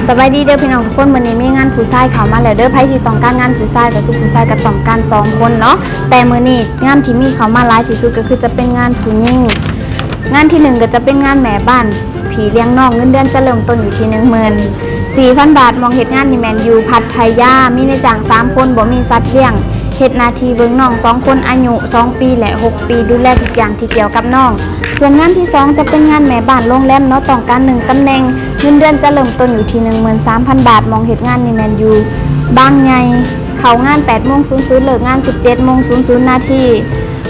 สบายดีเด้อพี่น้องทุกคนวันนี้มีงานผู้ชายเข้ามาแล้วเด้อไผที่ต้องการงานผู้ชายก็คือผู้ชายก็ต้องการ2คนเนาะแต่มื้อนี้งานที่มีเข้ามาหลายที่สุดก็คือจะเป็นงานผู้หญิงงานที่1ก็จะเป็นงานแม่บ้านผีเลี้ยงน้องเงินเดือนจะเริ่มต้นอยู่ที่ 14,000 บาทมองเฮ็ดงานนี่แม่นอยู่พัทยามีในจ้าง3คนบ่มีสัตว์เลี้ยงเฮ็ดหน้าที่เบิ่งน้อง2คนอายุ2ปีและ6ปีดูแลทุกอย่างที่เกี่ยวกับน้องส่วนงานที่2จะเป็นงานแม่บ้านโรงแรมเนาะต้องการ1ตำแหน่งเงินเดือนจะเริ่มต้นอยู่ที่ 13,000 บาทมองเฮ็ดงานนี่แม่นอยู่บางใหญ่เข้างาน 8:00 นเลิกงาน 17:00 น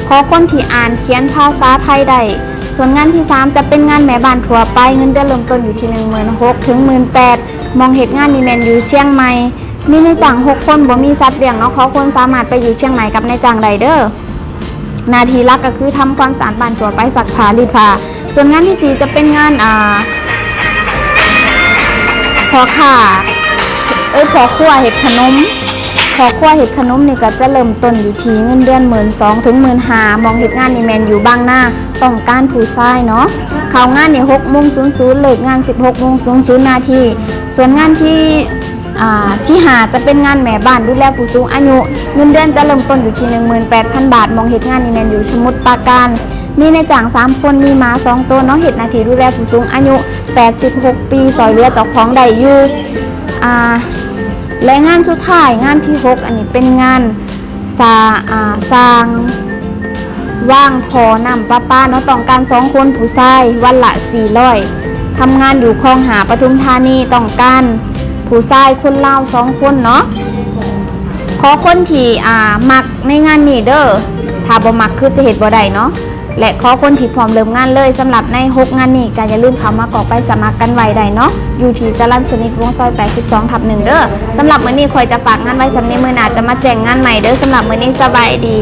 ขอคนที่อ่านเขียนภาษาไทยได้ส่วนงานที่3จะเป็นงานแม่บ้านทั่วไปเงินเดือนเริ่มต้นอยู่ที่ 16,000 ถึง 18,000 มองเฮ็ดงานนี่แม่นอยู่เชียงใหม่มีนายจ้าง6คนบ่มีสัตว์เลี้ยงเนาะขอคนสามารถไปอยู่เชียงใหม่กับนายจ้างได้เด้อหน้าที่หลักก็คือทำความสะอาดบ้านทั่วไปซักผ้ารีดผ้าส่วนงานที่4จะเป็นงานพ่อค้าพ่อครัวเฮ็ดขนมพ่อครัวเฮ็ดขนมนี่ก็จะเริ่มต้นอยู่ที่เงินเดือน 12,000 ถึง 15,000 มองเฮ็ดงานนี่แม่นอยู่บางนาต้องการผู้ชายเนาะเข้างานนี่ 6:00 เลิกงาน 16:00 นส่วนงานที่หาจะเป็นงานแม่บ้านดูแลผู้สูงอายุเงินเดือนจะเริ่มต้นอยู่ที่ 18,000 บาทมองเฮ็ดงานนี่แม่นอยู่สมุทรปราการมีนายจ้าง3คนมีหมา2ตัวเนาะเฮ็ดหน้าที่ดูแลผู้สูงอายุ86ปีซอยเหลือเจ้าของได้อยู่และงานสุดท้ายงานที่6อันนี้เป็นงานสร้างว่างท่อน้ำประปาเนาะต้องการ2คนผู้ชายวันละ400ทำงานอยู่คลองหาปทุมธานีต้องการผู้ชายคนลาว2คนเนาะขอคนที่มักในงานนี้เด้อถ้าบ่มักคือจะเฮ็ดบ่ได้เนาะและขอคนที่พร้อมเริ่มงานเลยสำหรับใน6งานนี้ก็อย่าลืมเข้ามากรอกใบสมัครกันไว้ได้เนาะอยู่ที่จรัญสนิทวงศ์ซอย 82/1 เด้อสำหรับมื้อนี้ข่อยจะฝากงานไว้สำหรับมื้อหน้าจะมาแจ้งงานใหม่เด้อสำหรับมื้อนี้สบายดี